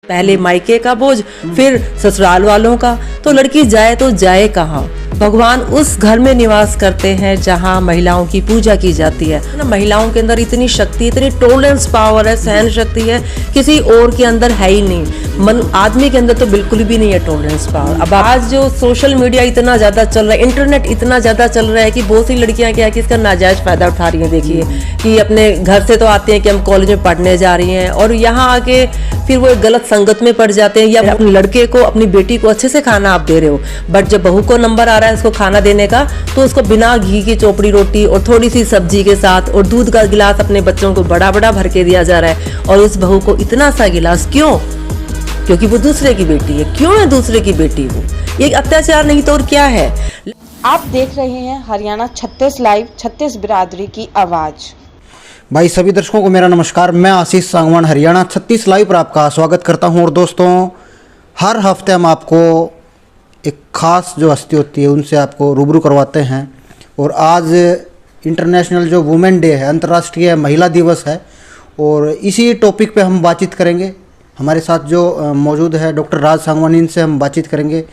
पहले मायके का बोझ, फिर ससुराल वालों का। तो लड़की जाए तो जाए कहाँ? भगवान उस घर में निवास करते हैं जहाँ महिलाओं की पूजा की जाती है ना। महिलाओं के अंदर इतनी शक्ति, इतनी टॉलरेंस पावर है, सहन शक्ति है, किसी और के अंदर है ही नहीं। आदमी के अंदर तो बिल्कुल भी नहीं है टॉलरेंस पावर। अब आज जो सोशल मीडिया इतना ज्यादा चल रहा है, इंटरनेट इतना ज्यादा चल रहा है कि बहुत सी लड़कियां क्या है कि इसका नाजायज फायदा उठा रही हैं। देखिए कि अपने घर से तो आते हैं कि हम कॉलेज में पढ़ने जा रही हैं, और यहाँ आके फिर वो एक गलत संगत में पड़ जाते हैं। या अपने लड़के को, अपनी बेटी को अच्छे से खाना आप दे रहे हो, बट जब बहू को नंबर आ रहा है उसको खाना देने का, तो उसको बिना घी की चोपड़ी रोटी और थोड़ी सी सब्जी के साथ और दूध का गिलास अपने बच्चों को बड़ा बड़ा भर के दिया जा रहा है। और उस बहू को इतना सा गिलास क्यों? क्योंकि वो दूसरे की बेटी है। क्यों है दूसरे की बेटी? वो ये अत्याचार नहीं तो और क्या है? आप देख रहे हैं हरियाणा 36 लाइव, 36 बिरादरी की आवाज। भाई सभी दर्शकों को मेरा नमस्कार। मैं आशीष सांगवान हरियाणा 36 लाइव पर आपका स्वागत करता हूं। और दोस्तों, हर हफ्ते हम आपको एक ख़ास जो हस्ती होती है उनसे आपको रूबरू करवाते हैं। और आज इंटरनेशनल जो वुमेन डे है, अंतर्राष्ट्रीय महिला दिवस है, और इसी टॉपिक पे हम बातचीत करेंगे। हमारे साथ जो मौजूद है डॉक्टर राज सांगवान, इनसे हम बातचीत करेंगे।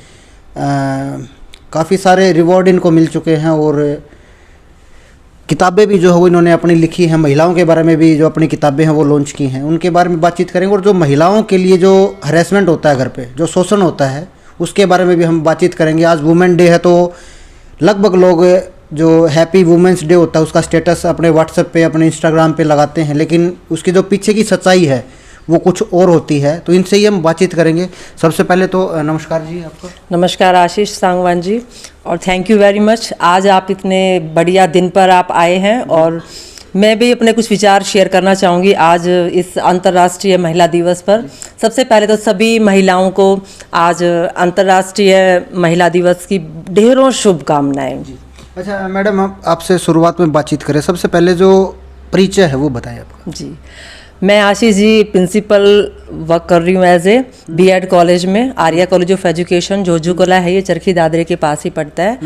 काफ़ी सारे रिवॉर्ड इनको मिल चुके हैं और किताबें भी जो है वो इन्होंने अपनी लिखी हैं। महिलाओं के बारे में भी जो अपनी किताबें हैं वो लॉन्च की हैं, उनके बारे में बातचीत करेंगे। और जो महिलाओं के लिए जो हरेसमेंट होता है घर पे, जो शोषण होता है, उसके बारे में भी हम बातचीत करेंगे। आज वुमेन डे है तो लगभग लोग जो हैप्पी वुमेंस डे होता है उसका स्टेटस अपने व्हाट्सएप पे, अपने इंस्टाग्राम पे लगाते हैं, लेकिन उसकी जो पीछे की सच्चाई है वो कुछ और होती है। तो इनसे ही हम बातचीत करेंगे। सबसे पहले तो नमस्कार जी आपको। नमस्कार आशीष सांगवान जी, और थैंक यू वेरी मच। आज आप इतने बढ़िया दिन पर आप आए हैं, और मैं भी अपने कुछ विचार शेयर करना चाहूँगी आज इस अंतर्राष्ट्रीय महिला दिवस पर। सबसे पहले तो सभी महिलाओं को आज अंतर्राष्ट्रीय महिला दिवस की ढेरों शुभकामनाएं। अच्छा मैडम, आपसे शुरुआत में बातचीत करें, सबसे पहले जो परिचय है वो बताएं आपका। जी, मैं आशीष जी प्रिंसिपल वर्क कर रही हूँ एज ए बीएड कॉलेज में, Arya college of education, Joju कला है, ये चरखी दादरे के पास ही पड़ता है।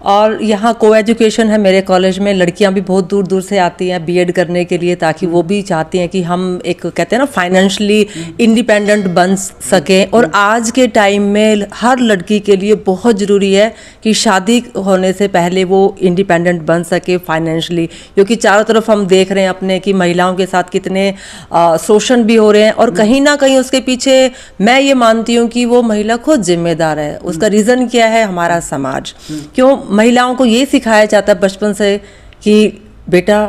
और यहाँ को एजुकेशन है मेरे कॉलेज में। लड़कियाँ भी बहुत दूर दूर से आती हैं बीएड करने के लिए, ताकि वो भी चाहती हैं कि हम एक कहते हैं ना फाइनेंशियली इंडिपेंडेंट बन सकें। और आज के टाइम में हर लड़की के लिए बहुत ज़रूरी है कि शादी होने से पहले वो इंडिपेंडेंट बन सके फाइनेंशियली, क्योंकि चारों तरफ हम देख रहे हैं अपने कि महिलाओं के साथ कितने शोषण भी हो रहे हैं। और कहीं ना कहीं उसके पीछे मैं ये मानती हूँ कि वो महिला खुद जिम्मेदार है। उसका रीज़न क्या है? हमारा समाज। क्यों महिलाओं को ये सिखाया जाता है बचपन से कि बेटा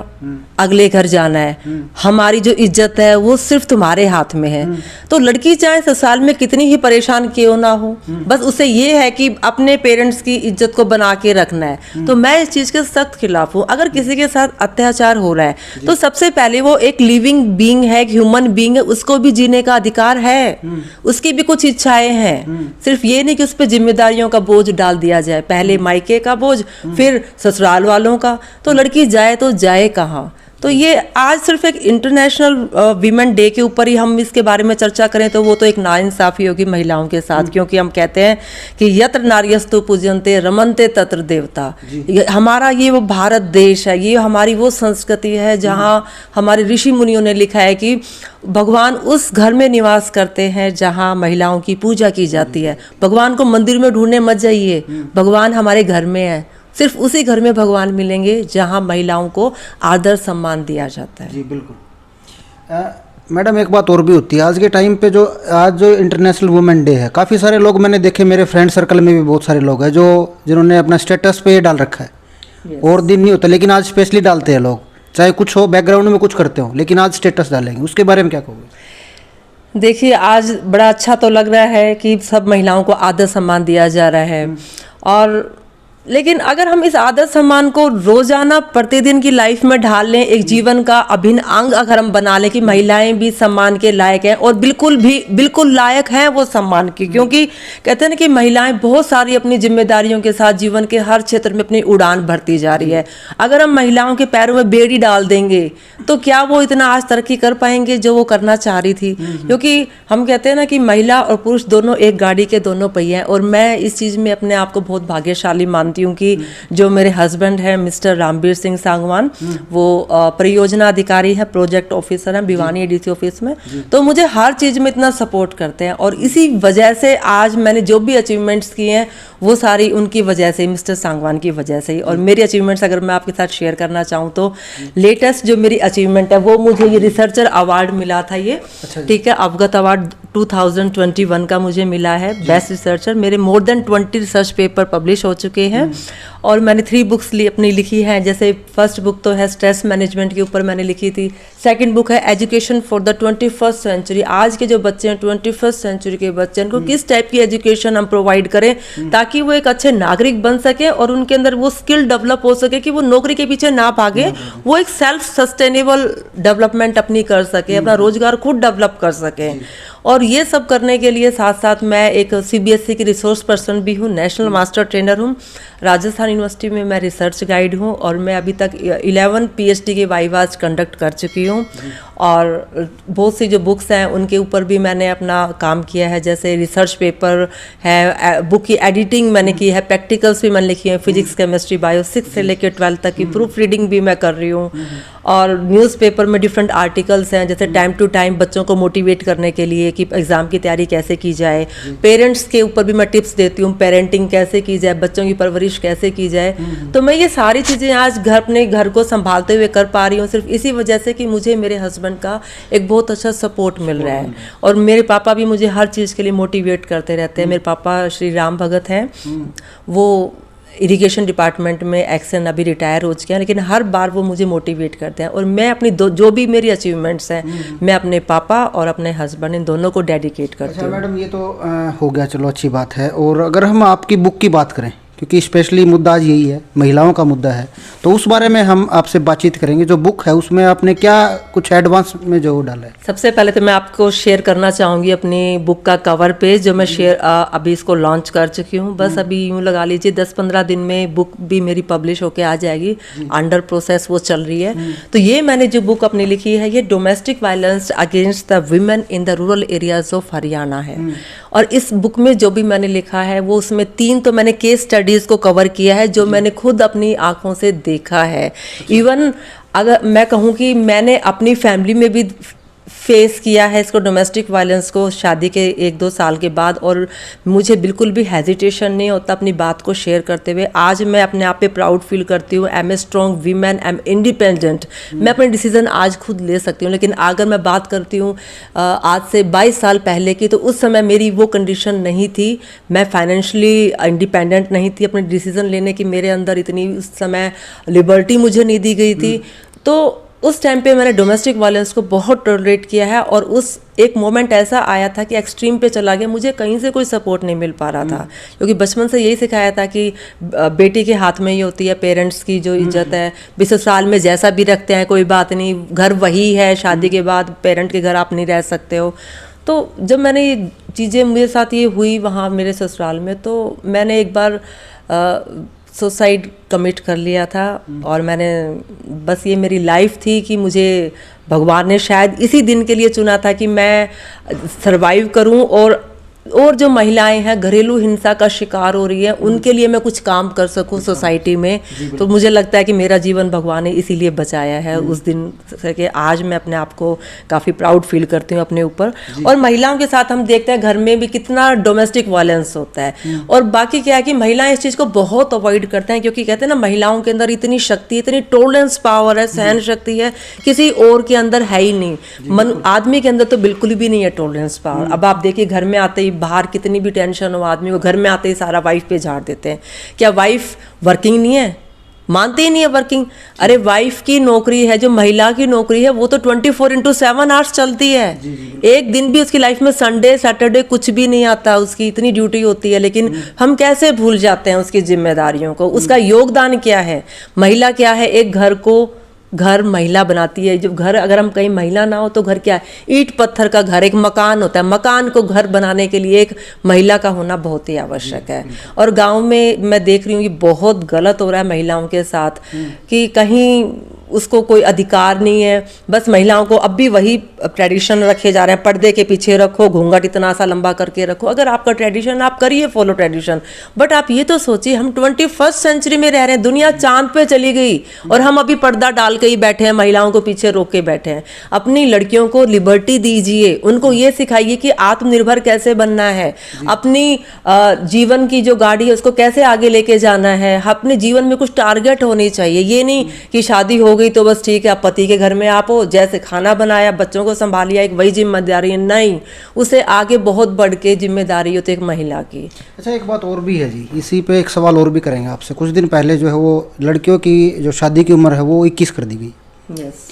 अगले घर जाना है, हमारी जो इज्जत है वो सिर्फ तुम्हारे हाथ में है। तो लड़की चाहे ससुराल में कितनी ही परेशान क्यों ना हो, बस उसे ये है कि अपने पेरेंट्स की इज्जत को बना के रखना है। तो मैं इस चीज़ के सख्त खिलाफ हूँ। अगर किसी के साथ अत्याचार हो रहा है तो सबसे पहले वो एक लिविंग बीइंग है, एक ह्यूमन बीइंग है, उसको भी जीने का अधिकार है, उसकी भी कुछ इच्छाएं हैं। सिर्फ ये नहीं कि उस पर जिम्मेदारियों का बोझ डाल दिया जाए, पहले मायके का बोझ, फिर ससुराल वालों का। तो लड़की जाए तो जाए कहाँ? तो ये आज सिर्फ एक इंटरनेशनल वीमेन डे के ऊपर ही हम इसके बारे में चर्चा करें तो वो तो एक नाइंसाफ़ी होगी महिलाओं के साथ। क्योंकि हम कहते हैं कि यत्र नार्यस्तु पूज्यन्ते रमन्ते तत्र देवता। हमारा ये वो भारत देश है, ये हमारी वो संस्कृति है जहाँ हमारे ऋषि मुनियों ने लिखा है कि भगवान उस घर में निवास करते हैं जहाँ महिलाओं की पूजा की जाती है। भगवान को मंदिर में ढूंढने मत जाइए, भगवान हमारे घर में है। सिर्फ उसी घर में भगवान मिलेंगे जहां महिलाओं को आदर सम्मान दिया जाता है। जी बिल्कुल। मैडम एक बात और भी होती है आज के टाइम पे, जो आज जो इंटरनेशनल वुमेन डे है, काफ़ी सारे लोग मैंने देखे, मेरे फ्रेंड सर्कल में भी बहुत सारे लोग हैं जो जिन्होंने अपना स्टेटस पे ये डाल रखा है। और दिन नहीं होता लेकिन आज स्पेशली डालते हैं लोग, चाहे कुछ हो, बैकग्राउंड में कुछ करते हो, लेकिन आज स्टेटस डालेंगे। उसके बारे में क्या कहोगे? देखिए, आज बड़ा अच्छा तो लग रहा है कि सब महिलाओं को आदर सम्मान दिया जा रहा है, और लेकिन अगर हम इस आदर सम्मान को रोजाना प्रतिदिन की लाइफ में ढाल लें, एक जीवन का अभिन्न अंग अगर हम बना लें कि महिलाएं भी सम्मान के लायक हैं, और बिल्कुल लायक हैं वो सम्मान की। क्योंकि कहते हैं ना कि महिलाएं बहुत सारी अपनी जिम्मेदारियों के साथ जीवन के हर क्षेत्र में अपनी उड़ान भरती जा रही है। अगर हम महिलाओं के पैरों में बेड़ी डाल देंगे तो क्या वो इतना आज तरक्की कर पाएंगे जो वो करना चाह रही थी? क्योंकि हम कहते हैं ना कि महिला और पुरुष दोनों एक गाड़ी के दोनों पहिए हैं, और मैं इस चीज़ में अपने आप को बहुत भाग्यशाली मानती मानती हूँ कि जो मेरे हस्बैंड हैं मिस्टर रामबीर सिंह सांगवान, वो परियोजना अधिकारी है, प्रोजेक्ट ऑफिसर हैं भिवानी डीसी ऑफिस में, तो मुझे हर चीज़ में इतना सपोर्ट करते हैं। और इसी वजह से आज मैंने जो भी अचीवमेंट्स किए हैं वो सारी उनकी वजह से, मिस्टर सांगवान की वजह से ही। और मेरी अचीवमेंट्स अगर मैं आपके साथ शेयर करना चाहूँ तो लेटेस्ट जो मेरी अचीवमेंट है वो मुझे ये रिसर्चर अवार्ड मिला था, ये ठीक है, अवगत अवार्ड 2021 का मुझे मिला है बेस्ट रिसर्चर। मेरे more than 20 research paper publish हो चुके हैं और मैंने 3 बुक्स अपनी लिखी हैं। जैसे फर्स्ट बुक तो है स्ट्रेस मैनेजमेंट के ऊपर मैंने लिखी थी, सेकंड बुक है education for the 21st century. आज के जो बच्चे हैं 21st सेंचुरी के बच्चे, उनको किस टाइप की एजुकेशन हम प्रोवाइड करें ताकि वो एक अच्छे नागरिक बन सके और उनके अंदर वो स्किल डेवलप हो सके कि वो नौकरी के पीछे ना भागे, वो एक सेल्फ सस्टेनेबल डेवलपमेंट अपनी कर सके, अपना रोजगार खुद डेवलप कर सके। और ये सब करने के लिए साथ साथ मैं एक CBSE की रिसोर्स पर्सन भी हूँ, नेशनल मास्टर ट्रेनर हूँ, राजस्थान यूनिवर्सिटी में मैं रिसर्च गाइड हूँ और मैं अभी तक 11 PhD के वाइवाज कंडक्ट कर चुकी हूँ। और बहुत सी जो बुक्स हैं उनके ऊपर भी मैंने अपना काम किया है, जैसे रिसर्च पेपर है, बुक की एडिटिंग मैंने की है, प्रैक्टिकल्स भी मैंने लिखी हैं, फिजिक्स केमिस्ट्री बायो 6 से लेकर 12 तक की प्रूफ रीडिंग भी मैं कर रही हूँ। और न्यूज़पेपर में डिफरेंट आर्टिकल्स हैं, जैसे टाइम टू टाइम बच्चों को मोटिवेट करने के लिए कि एग्ज़ाम की तैयारी कैसे की जाए, पेरेंट्स के ऊपर भी मैं टिप्स देती हूँ, पेरेंटिंग कैसे की जाए, बच्चों की परवरिश कैसे की जाए। तो मैं ये सारी चीज़ें आज अपने घर को संभालते हुए कर पा रही हूँ सिर्फ इसी वजह से कि मुझे मेरे हस्बैंड का एक बहुत अच्छा सपोर्ट मिल रहा है। और मेरे पापा भी मुझे हर चीज़ के लिए मोटिवेट करते रहते हैं। मेरे पापा श्री राम भगत हैं, वो इरिगेशन डिपार्टमेंट में एक्सन अभी रिटायर हो चुके हैं, लेकिन हर बार वो मुझे मोटिवेट करते हैं। और मैं अपनी जो भी मेरी अचीवमेंट्स हैं मैं अपने पापा और अपने हस्बैंड इन दोनों को डेडिकेट करती हूँ। मैडम ये तो हो गया, चलो अच्छी बात है। और अगर हम आपकी बुक की बात करें, क्योंकि स्पेशली मुद्दा आज यही है, महिलाओं का मुद्दा है, तो उस बारे में हम आपसे बातचीत करेंगे। जो बुक है उसमें आपने क्या कुछ एडवांस में जो डाला है? सबसे पहले तो मैं आपको शेयर करना चाहूँगी अपनी बुक का कवर पेज, जो मैं अभी इसको लॉन्च कर चुकी हूँ। बस अभी यूँ लगा लीजिए 10-15 दिन में बुक भी मेरी पब्लिश होके आ जाएगी, अंडर प्रोसेस वो चल रही है। तो ये मैंने जो बुक अपनी लिखी है ये domestic violence against the women in the rural areas of Haryana है। और इस बुक में जो भी मैंने लिखा है वो उसमें 3 तो मैंने केस स्टडीज को कवर किया है जो मैंने खुद अपनी आंखों से देखा है। इवन अगर मैं कहूँ कि मैंने अपनी फैमिली में भी फेस किया है इसको, डोमेस्टिक वायलेंस को, शादी के 1-2 साल के बाद। और मुझे बिल्कुल भी हेजिटेशन नहीं होता अपनी बात को शेयर करते हुए। आज मैं अपने आप पे प्राउड फील करती हूँ। I am a strong women, I am independent. मैं अपने डिसीजन आज खुद ले सकती हूँ। लेकिन अगर मैं बात करती हूँ आज से 22 साल पहले की, तो उस समय मेरी वो कंडीशन नहीं थी, मैं फाइनेंशियली इंडिपेंडेंट नहीं थी, अपने डिसीजन लेने की मेरे अंदर इतनी उस समय लिबर्टी मुझे नहीं दी गई थी। तो उस टाइम पे मैंने डोमेस्टिक वायलेंस को बहुत टॉलरेट किया है। और उस एक मोमेंट ऐसा आया था कि एक्सट्रीम पे चला गया, मुझे कहीं से कोई सपोर्ट नहीं मिल पा रहा था, क्योंकि बचपन से यही सिखाया था कि बेटी के हाथ में ही होती है पेरेंट्स की जो इज्जत है, ससुराल में जैसा भी रखते हैं कोई बात नहीं, घर वही है, शादी के बाद पेरेंट के घर आप नहीं रह सकते हो। तो जब मैंने ये चीज़ें मेरे साथ ये हुई वहाँ मेरे ससुराल में, तो मैंने एक बार सुसाइड कमिट कर लिया था। और मैंने बस ये मेरी लाइफ थी कि मुझे भगवान ने शायद इसी दिन के लिए चुना था कि मैं सरवाइव करूं और जो महिलाएं हैं घरेलू हिंसा का शिकार हो रही हैं उनके लिए मैं कुछ काम कर सकूं सोसाइटी में। तो मुझे लगता है कि मेरा जीवन भगवान ने इसीलिए बचाया है उस दिन से कि आज मैं अपने आप को काफ़ी प्राउड फील करती हूं अपने ऊपर। और महिलाओं के साथ हम देखते हैं घर में भी कितना डोमेस्टिक वायलेंस होता है। और बाकी क्या है कि महिलाएं इस चीज़ को बहुत अवॉइड करते हैं, क्योंकि कहते हैं ना महिलाओं के अंदर इतनी शक्ति, इतनी टॉलरेंस पावर है, सहन शक्ति है, किसी और के अंदर है ही नहीं। आदमी के अंदर तो बिल्कुल भी नहीं है टॉलरेंस पावर। अब आप देखिए घर में आते ही बाहर कितनी भी टेंशन हो आदमी को, घर में आते ही सारा वाइफ पे झाड़ देते हैं। क्या वाइफ वर्किंग नहीं है? मानते ही नहीं है वर्किंग। अरे वाइफ की नौकरी है, जो महिला की नौकरी है वो तो 24/7 आवर्स चलती है। एक दिन भी उसकी लाइफ में संडे सैटरडे कुछ भी नहीं आता, उसकी इतनी ड्यूटी होती है। लेकिन हम कैसे भूल जाते हैं उसकी जिम्मेदारियों को, उसका योगदान क्या है। महिला क्या है, एक घर को घर महिला बनाती है। जब घर अगर हम कहीं महिला ना हो तो घर क्या है, ईंट पत्थर का घर, एक मकान होता है। मकान को घर बनाने के लिए एक महिला का होना बहुत ही आवश्यक है। और गांव में मैं देख रही हूँ कि बहुत गलत हो रहा है महिलाओं के साथ, कि कहीं उसको कोई अधिकार नहीं है। बस महिलाओं को अब भी वही ट्रेडिशन रखे जा रहे हैं, पर्दे के पीछे रखो, घूंघट इतना सा लंबा करके रखो। अगर आपका ट्रेडिशन, आप करिए फॉलो ट्रेडिशन, बट आप ये तो सोचिए हम 21st सेंचुरी में रह रहे हैं, दुनिया चांद पे चली गई और हम अभी पर्दा डाल के ही बैठे हैं, महिलाओं को पीछे रोक के बैठे हैं। अपनी लड़कियों को लिबर्टी दीजिए, उनको ये सिखाइए कि आत्मनिर्भर कैसे बनना है, अपनी जीवन की जो गाड़ी है उसको कैसे आगे लेके जाना है, अपने जीवन में कुछ टारगेट होनी चाहिए। ये नहीं कि शादी हो गई तो बस ठीक है, आप पति के घर में आप हो, जैसे खाना बनाया, बच्चों को संभालिया, एक वही जिम्मेदारी है। नहीं, उसे आगे बहुत बढ़ के जिम्मेदारी होती है एक महिला की। अच्छा, एक बात और भी है जी, इसी पे एक सवाल और भी करेंगे आपसे। कुछ दिन पहले जो है वो लड़कियों की जो शादी की उम्र है वो 21 कर दी गई। यस,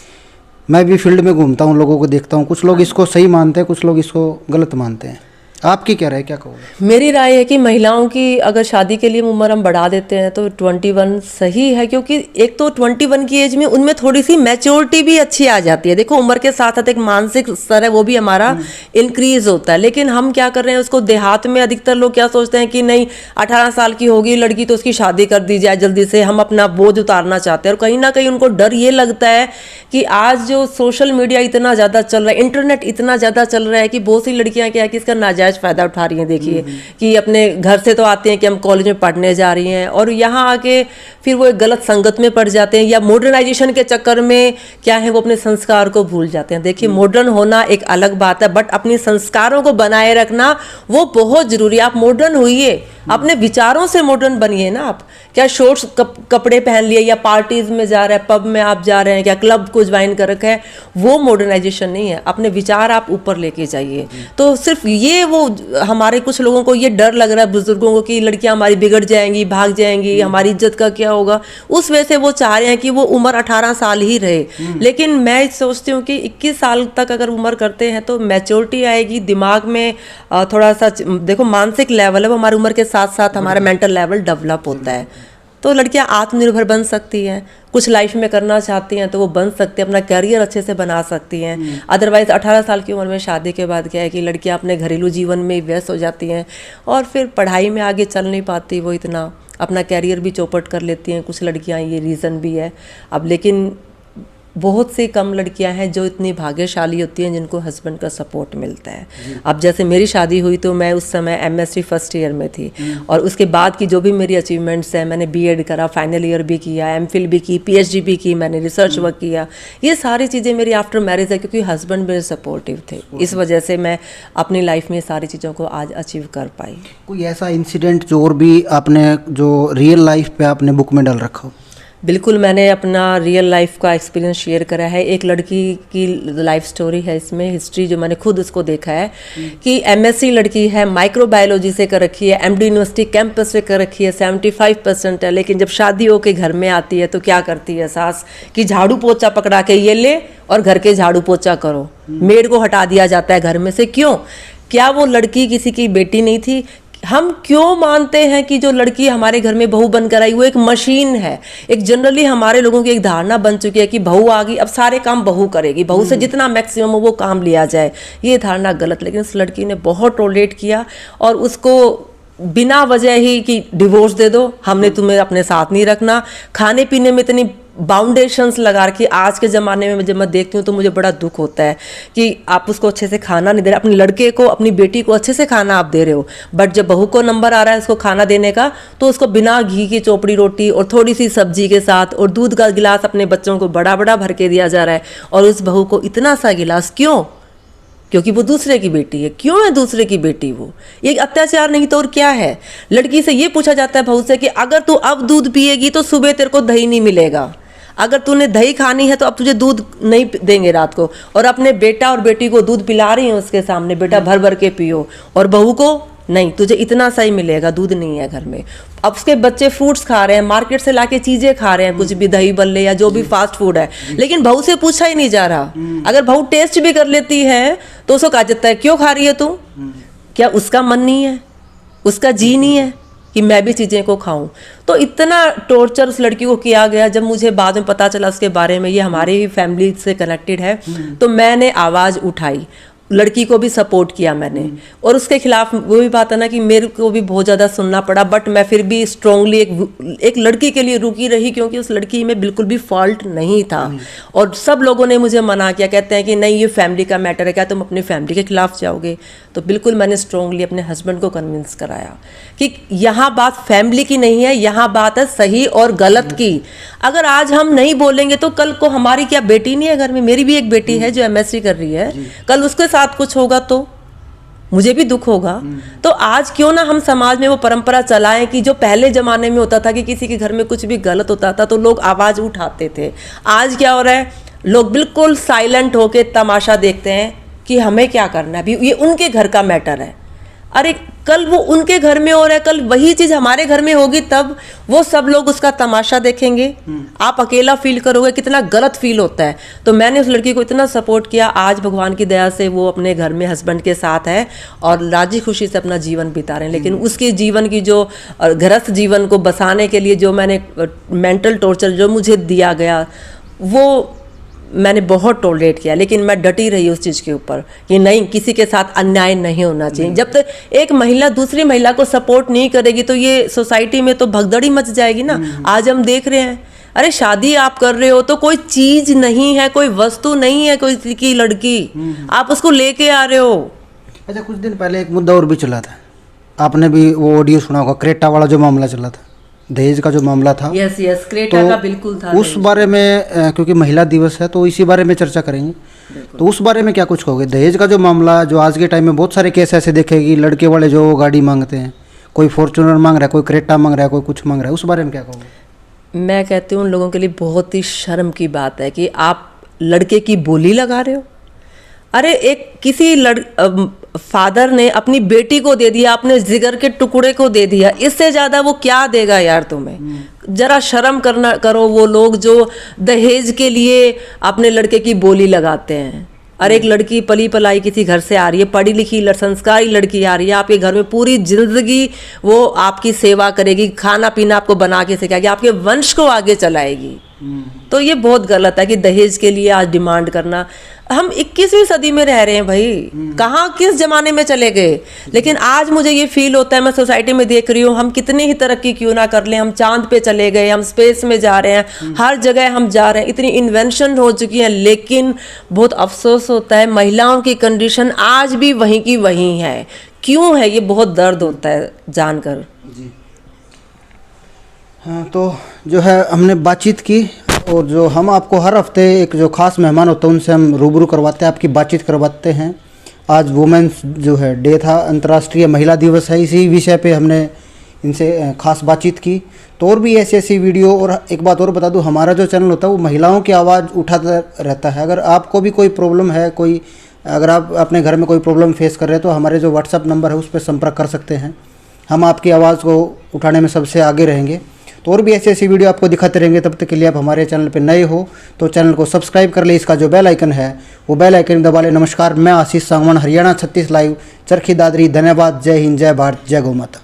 मैं भी फील्ड में घूमता हूँ, लोगों को देखता हूँ, कुछ लोग इसको सही मानते हैं, कुछ लोग इसको गलत मानते हैं। आपकी क्या राय, क्या कहोगे? मेरी राय है कि महिलाओं की अगर शादी के लिए उम्र हम बढ़ा देते हैं तो 21 सही है, क्योंकि एक तो 21 की एज में उनमें थोड़ी सी मैच्योरिटी भी अच्छी आ जाती है। देखो, उम्र के साथ साथ एक मानसिक स्तर है वो भी हमारा इंक्रीज होता है। लेकिन हम क्या कर रहे हैं, उसको देहात में अधिकतर लोग क्या सोचते हैं कि नहीं, 18 साल की होगी लड़की तो उसकी शादी कर दी जाए जल्दी से, हम अपना बोझ उतारना चाहते हैं। और कहीं ना कहीं उनको डर ये लगता है कि आज जो सोशल मीडिया इतना ज़्यादा चल रहा है, इंटरनेट इतना ज़्यादा चल रहा है कि बहुत सी लड़कियां क्या है कि इसका नाजायज फायदा उठा रही हैं। देखिए कि अपने घर से तो आती हैं कि हम कॉलेज में पढ़ने जा रही हैं और यहाँ आके फिर वो एक गलत संगत में पड़ जाते हैं, या मॉडर्नाइजेशन के चक्कर में क्या है वो अपने संस्कार को भूल जाते हैं। देखिए, मॉडर्न होना एक अलग बात है, बट अपने संस्कारों को बनाए रखना वो बहुत जरूरी है। आप मॉडर्न होइए, अपने विचारों से मॉडर्न बनिए ना। आप क्या शॉर्ट्स कपड़े पहन लिए या पार्टीज में जा रहे हैं, पब में आप जा रहे हैं, क्या क्लब को ज्वाइन कर रखा है, वो मॉडर्नाइजेशन नहीं है। अपने विचार आप ऊपर लेके जाइए। तो सिर्फ ये वो हमारे कुछ लोगों को ये डर लग रहा है, बुजुर्गों को, कि लड़कियां हमारी बिगड़ जाएंगी, भाग जाएंगी, हमारी इज्जत का क्या होगा, उस वजह से वो चाह रहे हैं कि वो उम्र 18 साल ही रहे। लेकिन मैं सोचती हूँ कि 21 साल तक अगर उम्र करते हैं तो मैच्योरिटी आएगी, दिमाग में थोड़ा सा, देखो मानसिक लेवल है वो हमारी उम्र के साथ साथ हमारा मेंटल लेवल डेवलप होता है, तो लड़कियां आत्मनिर्भर बन सकती हैं। कुछ लाइफ में करना चाहती हैं तो वो बन सकती हैं, अपना करियर अच्छे से बना सकती हैं। अदरवाइज 18 साल की उम्र में शादी के बाद क्या है कि लड़कियां अपने घरेलू जीवन में व्यस्त हो जाती हैं और फिर पढ़ाई में आगे चल नहीं पाती, वो इतना अपना कैरियर भी चौपट कर लेती हैं कुछ लड़कियां, ये रीज़न भी है। अब लेकिन बहुत सी कम लड़कियां हैं जो इतनी भाग्यशाली होती हैं जिनको हस्बैंड का सपोर्ट मिलता है। अब जैसे मेरी शादी हुई तो मैं उस समय MSc फर्स्ट ईयर में थी और उसके बाद की जो भी मेरी अचीवमेंट्स हैं, मैंने B.Ed करा, फाइनल ईयर भी किया, MPhil भी की, PhD भी की, मैंने रिसर्च वर्क किया। ये सारी चीज़ें मेरी आफ्टर मैरिज है क्योंकि हस्बैंड मेरे सपोर्टिव थे। इस वजह से मैं अपनी लाइफ में सारी चीज़ों को आज अचीव कर पाई। कोई ऐसा इंसिडेंट जो और भी आपने जो रियल लाइफ पे आपने बुक में डाल रखा हो? बिल्कुल, मैंने अपना रियल लाइफ का एक्सपीरियंस शेयर करा है। एक लड़की की लाइफ स्टोरी है इसमें, हिस्ट्री जो मैंने खुद उसको देखा है कि MSc लड़की है, माइक्रोबायोलॉजी से कर रखी है, MD यूनिवर्सिटी कैंपस से कर रखी है, 75% है। लेकिन जब शादी होके घर में आती है तो क्या करती है सास कि झाड़ू पोछा पकड़ा के ये ले और घर के झाड़ू पोछा करो, मेड को हटा दिया जाता है घर में से। क्यों? क्या वो लड़की किसी की बेटी नहीं थी? हम क्यों मानते हैं कि जो लड़की हमारे घर में बहू बनकर आई वो एक मशीन है? एक जनरली हमारे लोगों की एक धारणा बन चुकी है कि बहू आ गई अब सारे काम बहू करेगी, बहू से जितना मैक्सिमम हो वो काम लिया जाए। ये धारणा गलत। लेकिन उस लड़की ने बहुत टॉलरेट किया और उसको बिना वजह ही कि डिवोर्स दे दो, हमने तुम्हें अपने साथ नहीं रखना, खाने पीने में इतनी बाउंडेशंस लगा रखी। आज के ज़माने में जब मैं देखती हूँ तो मुझे बड़ा दुख होता है कि आप उसको अच्छे से खाना नहीं दे रहे, अपने लड़के को, अपनी बेटी को अच्छे से खाना आप दे रहे हो, बट जब बहू को नंबर आ रहा है उसको खाना देने का तो उसको बिना घी की चोपड़ी रोटी और थोड़ी सी सब्जी के साथ और दूध का गिलास अपने बच्चों को बड़ा बड़ा भर के दिया जा रहा है। और उस बहू को इतना सा गिलास क्यों? क्योंकि वो दूसरे की बेटी है। क्यों है दूसरे की बेटी? वो ये अत्याचार नहीं तो और क्या है? लड़की से ये पूछा जाता है बहू से कि अगर तू अब दूध पिएगी तो सुबह तेरे को दही नहीं मिलेगा, अगर तूने दही खानी है तो अब तुझे दूध नहीं देंगे रात को। और अपने बेटा और बेटी को दूध पिला रही हैं उसके सामने, बेटा भर भर के पियो, और बहू को नहीं, तुझे इतना सा ही मिलेगा, दूध नहीं है घर में। अब उसके बच्चे फ्रूट्स खा रहे हैं, मार्केट से लाके चीजें खा रहे हैं, कुछ भी दही बल्ले या जो भी फास्ट फूड है, लेकिन बहू से पूछा ही नहीं जा रहा। अगर बहू टेस्ट भी कर लेती है तो उसको कहा जाता है क्यों खा रही है तू? क्या उसका मन नहीं है, उसका जी नहीं है कि मैं भी चीज़ें को खाऊं? तो इतना टॉर्चर उस लड़की को किया गया। जब मुझे बाद में पता चला उसके बारे में, ये हमारे ही फैमिली से कनेक्टेड है, तो मैंने आवाज़ उठाई। लड़की को भी सपोर्ट किया मैंने, और उसके खिलाफ वो भी बात है ना कि मेरे को भी बहुत ज़्यादा सुनना पड़ा, बट मैं फिर भी स्ट्रांगली एक लड़की के लिए रुकी रही, क्योंकि उस लड़की में बिल्कुल भी फॉल्ट नहीं था। और सब लोगों ने मुझे मना किया, कहते हैं कि नहीं ये फैमिली का मैटर है, क्या तुम अपनी फैमिली के खिलाफ जाओगे? तो बिल्कुल मैंने स्ट्रांगली अपने हस्बैंड को कन्विंस कराया कि यहाँ बात फैमिली की नहीं है, यहाँ बात है सही और गलत की। अगर आज हम नहीं बोलेंगे तो कल को हमारी क्या बेटी नहीं है घर में? मेरी भी एक बेटी है जो एमएससी कर रही है, कल उसके साथ कुछ होगा तो मुझे भी दुख होगा। तो आज क्यों ना हम समाज में वो परंपरा चलाएं कि जो पहले जमाने में होता था कि किसी के घर में कुछ भी गलत होता था तो लोग आवाज उठाते थे, आज क्या हो रहा है? लोग बिल्कुल साइलेंट होके तमाशा देखते हैं कि हमें क्या करना है, अभी ये उनके घर का मैटर है। अरे कल वो उनके घर में हो रहा है, कल वही चीज हमारे घर में होगी, तब वो सब लोग उसका तमाशा देखेंगे, आप अकेला फील करोगे, कितना गलत फील होता है। तो मैंने उस लड़की को इतना सपोर्ट किया, आज भगवान की दया से वो अपने घर में हस्बैंड के साथ है और राजी खुशी से अपना जीवन बिता रहे हैं। लेकिन उसके जीवन की जो गृहस्थ जीवन को बसाने के लिए जो मैंने मेंटल टॉर्चर जो मुझे दिया गया, वो मैंने बहुत टॉलरेट किया, लेकिन मैं डटी रही उस चीज़ के ऊपर कि नहीं, किसी के साथ अन्याय नहीं होना चाहिए। जब तक एक महिला दूसरी महिला को सपोर्ट नहीं करेगी तो ये सोसाइटी में तो भगदड़ी मच जाएगी ना। आज हम देख रहे हैं, अरे शादी आप कर रहे हो तो कोई चीज नहीं है, कोई वस्तु नहीं है, कोई की लड़की आप उसको लेके आ रहे हो। अच्छा, कुछ दिन पहले एक मुद्दा और भी चला था, आपने भी वो ऑडियो सुना होगा, क्रेटा वाला जो मामला चला था, दहेज का जो मामला था। यस क्रेटा का बिल्कुल था। उस बारे में क्योंकि महिला दिवस है तो इसी बारे में चर्चा करेंगे। तो उस बारे में क्या कुछ कहोगे? दहेज का जो मामला, जो आज के टाइम में बहुत सारे केस ऐसे देखे कि लड़के वाले जो गाड़ी मांगते हैं, कोई फॉर्च्यूनर मांग रहा है, कोई क्रेटा मांग रहा है, कोई कुछ मांग रहा है, उस बारे में क्या कहोगे? मैं कहती हूँ उन लोगों के लिए बहुत ही शर्म की बात है कि आप लड़के की बोली लगा रहे हो। अरे एक किसी फादर ने अपनी बेटी को दे दिया, अपने जिगर के टुकड़े को दे दिया, इससे ज्यादा वो क्या देगा यार तुम्हें? जरा शर्म करो वो लोग जो दहेज के लिए अपने लड़के की बोली लगाते हैं। अरे एक लड़की पली पलाई किसी घर से आ रही है, पढ़ी लिखी संस्कारी लड़की आ रही है आपके घर में, पूरी जिंदगी वो आपकी सेवा करेगी, खाना पीना आपको बना के सिखाएगी, आपके वंश को आगे चलाएगी। तो ये बहुत गलत है कि दहेज के लिए आज डिमांड करना। हम 21वीं सदी में रह रहे हैं भाई, कहाँ किस जमाने में चले गए। लेकिन आज मुझे ये फील होता है, मैं सोसाइटी में देख रही हूँ, हम कितनी ही तरक्की क्यों ना कर लें, हम चांद पे चले गए, हम स्पेस में जा रहे हैं, हर जगह हम जा रहे हैं, इतनी इन्वेंशन हो चुकी है, लेकिन बहुत अफसोस होता है महिलाओं की कंडीशन आज भी वहीं की वहीं है। क्यों है? ये बहुत दर्द होता है जानकर। जी हाँ, तो जो है हमने बातचीत की, और जो हम आपको हर हफ्ते एक जो खास मेहमान होता है उनसे हम रूबरू करवाते हैं, आपकी बातचीत करवाते हैं। आज वुमेन्स जो है डे था, अंतर्राष्ट्रीय महिला दिवस है, इसी विषय पे हमने इनसे खास बातचीत की। तो और भी ऐसी ऐसी वीडियो, और एक बात और बता दूं, हमारा जो चैनल होता है वो महिलाओं की आवाज़ उठाता रहता है। अगर आपको भी कोई प्रॉब्लम है, अगर आप अपने घर में कोई प्रॉब्लम फेस कर रहे हैं तो हमारे जो व्हाट्सअप नंबर है उस पर संपर्क कर सकते हैं, हम आपकी आवाज़ को उठाने में सबसे आगे रहेंगे। तो और भी ऐसी ऐसी वीडियो आपको दिखाते रहेंगे। तब तक के लिए आप हमारे चैनल पर नए हो तो चैनल को सब्सक्राइब कर ले, इसका जो बेल आइकन है वो बेल आइकन दबा ले। नमस्कार, मैं आशीष सांगवान, हरियाणा 36 लाइव, चरखी दादरी। धन्यवाद। जय हिंद, जय भारत, जय गौ माता।